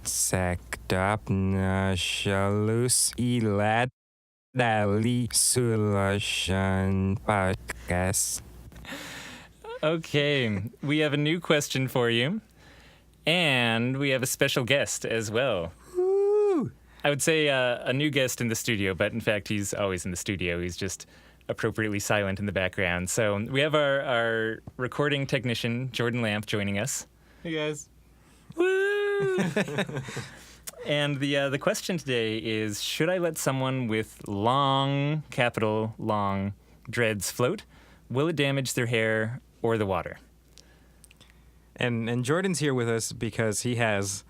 Sekdapnašalus ilat dali solution podcast. Okay, we have a new question for you, and we have a special guest as well. Woo! I would say a new guest in the studio, but in fact, he's always in the studio. He's just appropriately silent in the background. So we have our recording technician, Jordan Lamp, joining us. Hey guys. Woo! And the question today is, should I let someone with long, capital long, dreads float? Will it damage their hair or the water? And Jordan's here with us because he has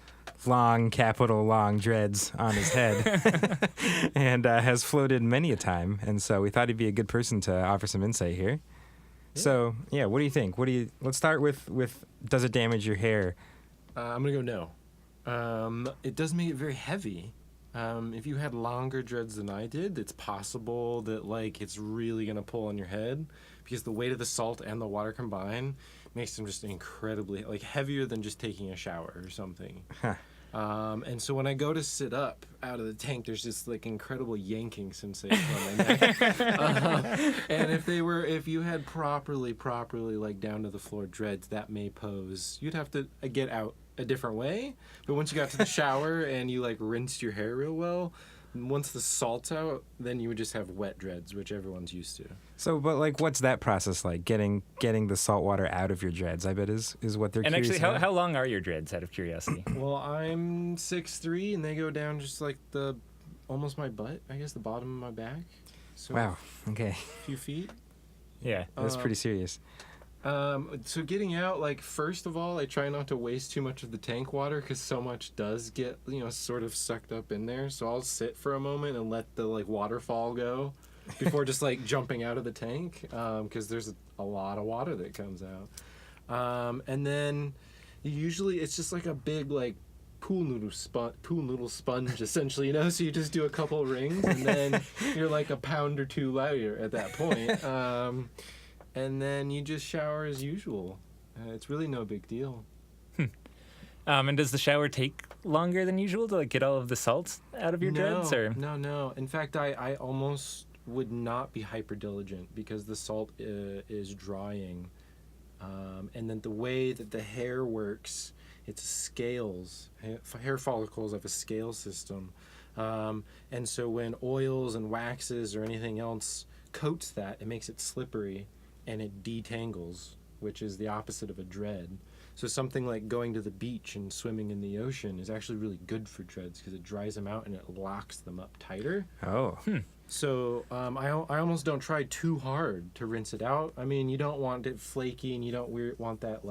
long, capital long dreads on his head and has floated many a time. And so we thought he'd be a good person to offer some insight here. Yeah. So, yeah, what do you think? Let's start with does it damage your hair? I'm going to go no. It does make it very heavy. If you had longer dreads than I did, it's possible that it's really going to pull on your head because the weight of the salt and the water combined makes them just incredibly heavier than just taking a shower or something. Huh. And so when I go to sit up out of the tank, there's this incredible yanking sensation on my neck. And if you had properly down to the floor dreads, that may pose. You'd have to get out a different way. But once you got to the shower and you rinsed your hair real well, once the salt's out, then you would just have wet dreads, which everyone's used to. So, but what's that process like? Getting the salt water out of your dreads, I bet is what they're and curious actually, about. how long are your dreads, out of curiosity? Well, I'm 6'3", and they go down just almost my butt, I guess, the bottom of my back. So Wow. Okay. a few feet. Yeah. That's pretty serious. So getting out, first of all, I try not to waste too much of the tank water because so much does get, sort of sucked up in there. So I'll sit for a moment and let the, waterfall go before just, jumping out of the tank because there's a lot of water that comes out. And then usually it's just a big, pool noodle sponge, essentially, So you just do a couple rings and then you're a pound or two lighter at that point. And then you just shower as usual. It's really no big deal. And does the shower take longer than usual to get all of the salt out of your dreads? Or? No. In fact, I almost would not be hyper diligent because the salt is drying. And then the way that the hair works, it's scales. Hair follicles have a scale system. And so when oils and waxes or anything else coats that, it makes it slippery. And it detangles, which is the opposite of a dread. So something like going to the beach and swimming in the ocean is actually really good for dreads because it dries them out and it locks them up tighter. Oh. So I almost don't try too hard to rinse it out. I mean, you don't want it flaky and you don't want that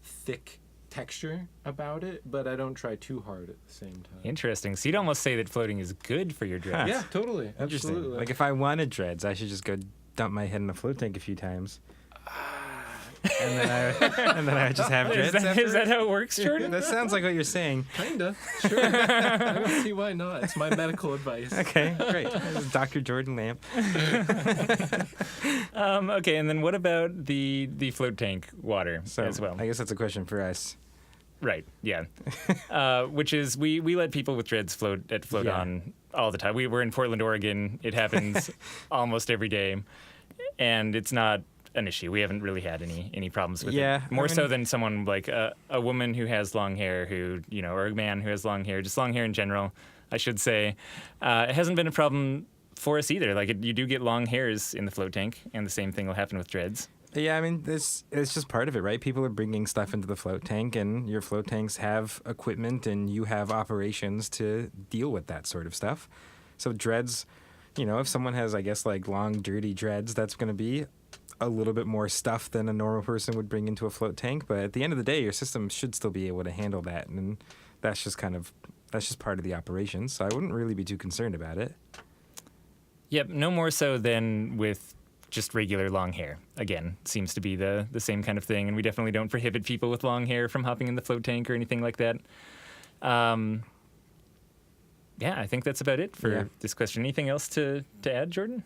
thick texture about it, but I don't try too hard at the same time. Interesting. So you'd almost say that floating is good for your dreads. Yeah, totally. Interesting. Absolutely. If I wanted dreads, I should just go dump my head in a float tank a few times. And then I just have dreads. Is that how it works, Jordan? That sounds like what you're saying. Kinda. Sure. I don't see why not. It's my medical advice. Okay, great. This is Dr. Jordan Lamp. Okay, and then what about the float tank water as well? I guess that's a question for us. Right, yeah. Which is, we let people with dreads float on all the time. We're in Portland, Oregon. It happens almost every day. And it's not an issue. We haven't really had any problems with it. More so than someone a woman who has long hair or a man who has long hair, just long hair in general, I should say. It hasn't been a problem for us either. You do get long hairs in the float tank, and the same thing will happen with dreads. Yeah, I mean, it's just part of it, right? People are bringing stuff into the float tank, and your float tanks have equipment, and you have operations to deal with that sort of stuff. So dreads, if someone has, I guess, long, dirty dreads, that's going to be a little bit more stuff than a normal person would bring into a float tank. But at the end of the day, your system should still be able to handle that, and that's just part of the operation. So I wouldn't really be too concerned about it. Yep, no more so than with just regular long hair. Again, seems to be the same kind of thing, and we definitely don't prohibit people with long hair from hopping in the float tank or anything like that. Yeah, I think that's about it for this question. Anything else to add, Jordan?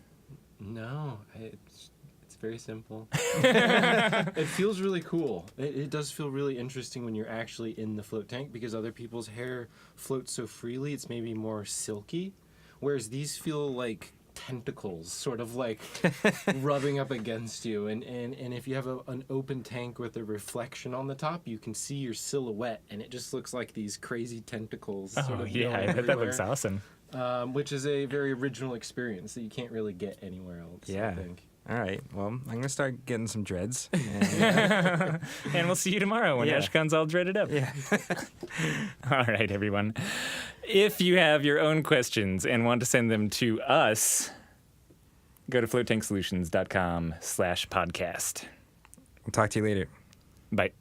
No, it's very simple. It feels really cool. It does feel really interesting when you're actually in the float tank because other people's hair floats so freely. It's maybe more silky, whereas these feel like tentacles sort of like rubbing up against you, and if you have an open tank with a reflection on the top, you can see your silhouette, and it just looks like these crazy tentacles sort of yeah, I bet that looks awesome. which is a very original experience that you can't really get anywhere else. Yeah. I think. All right. Well, I'm going to start getting some dreads. And, And we'll see you tomorrow when Yeah. Ashkahn's all dreaded up. yeah. All right, everyone. If you have your own questions and want to send them to us, go to floattanksolutions.com/podcast. We'll talk to you later. Bye.